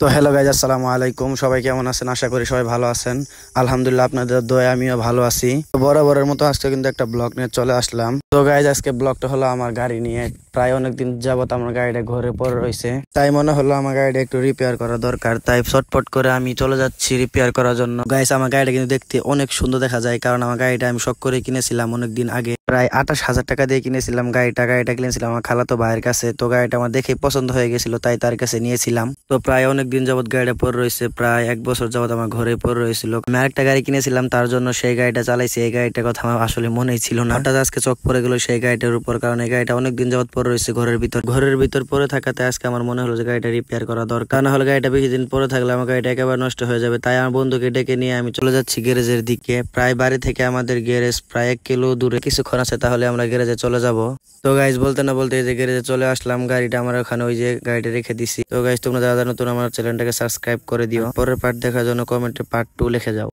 তো hello guys, আসসালামু আলাইকুম। সবাই কেমন আছেন? আশা করি সবাই ভালো আছেন। আলহামদুলিল্লাহ, আপনাদের দোয়ায় আমিও ভালো আছি। তো বরাবরের মতো আজকে কিন্তু একটা ব্লগ নিয়ে চলে আসলাম। তো গাইজ, আজকে ব্লগটা হলো আমার গাড়ি নিয়ে। প্রায় অনেকদিন যাবত আমার গাড়িটা ঘরে পড়ে রয়েছে, তাই মনে হলো আমার গাড়িটা একটু রিপেয়ার করা দরকার। তাই চটপট করে আমি চলে যাচ্ছি রিপেয়ার করার জন্য। গাইজ, আমার গাড়িটা কিন্তু দেখতে অনেক সুন্দর দেখা যায়, কারণ আমার গাড়িটা আমি শখ করে কিনেছিলাম অনেকদিন আগে। প্রায় 28,000 টাকা দিয়ে কিনেছিলাম গাড়িটা কিনেছিলাম আমার খালাতো ভাইয়ের কাছে। তো গাড়িটা আমার দেখে পছন্দ হয়ে গেছিল, তাই তার কাছে নিয়েছিলাম। তো প্রায় অনেকদিন যাবত গাড়িটা পরে রয়েছে, প্রায় 1 বছর যাবত আমার ঘরে পরে রয়েছিল। আমি আরেকটা গাড়ি কিনেছিলাম, তার জন্য সেই গাড়িটা চালাইছি। এই গাড়িটার কথা আমার আসলে মনেই ছিল না, হঠাৎ আজকে চোখ পড়ে গেল সেই গাড়িটার উপর, কারণ এই গাড়িটা অনেকদিন যাবত পরে রয়েছে ঘরের ভিতর পরে থাকাতে আজকে আমার মনে হলো যে গাড়িটা রিপেয়ার করা দরকার। না হলে গাড়িটা বেশি দিন পরে থাকলে আমার গাড়িটা একেবারে নষ্ট হয়ে যাবে। তাই আমার বন্ধুকে ডেকে নিয়ে আমি চলে যাচ্ছি গ্যারেজের দিকে। প্রায় বাড়ি থেকে আমাদের গ্যারেজ প্রায় 1 কিলো দূরে, কিছুক্ষণ আছে তাহলে আমরা গ্যারেজে চলে যাব। তো গাইজ, বলতে না বলতে এই যে গ্যারেজে চলে আসলাম। গাড়িটা আমার ওখানে ওই যে গাড়িটা রেখে দিছি। তো গাইজ, তোমরা যারা নতুন আমার চ্যানেলটাকে সাবস্ক্রাইব করে দিও। পরের পার্ট দেখার জন্য কমেন্টে পার্ট 2 লিখে যাও।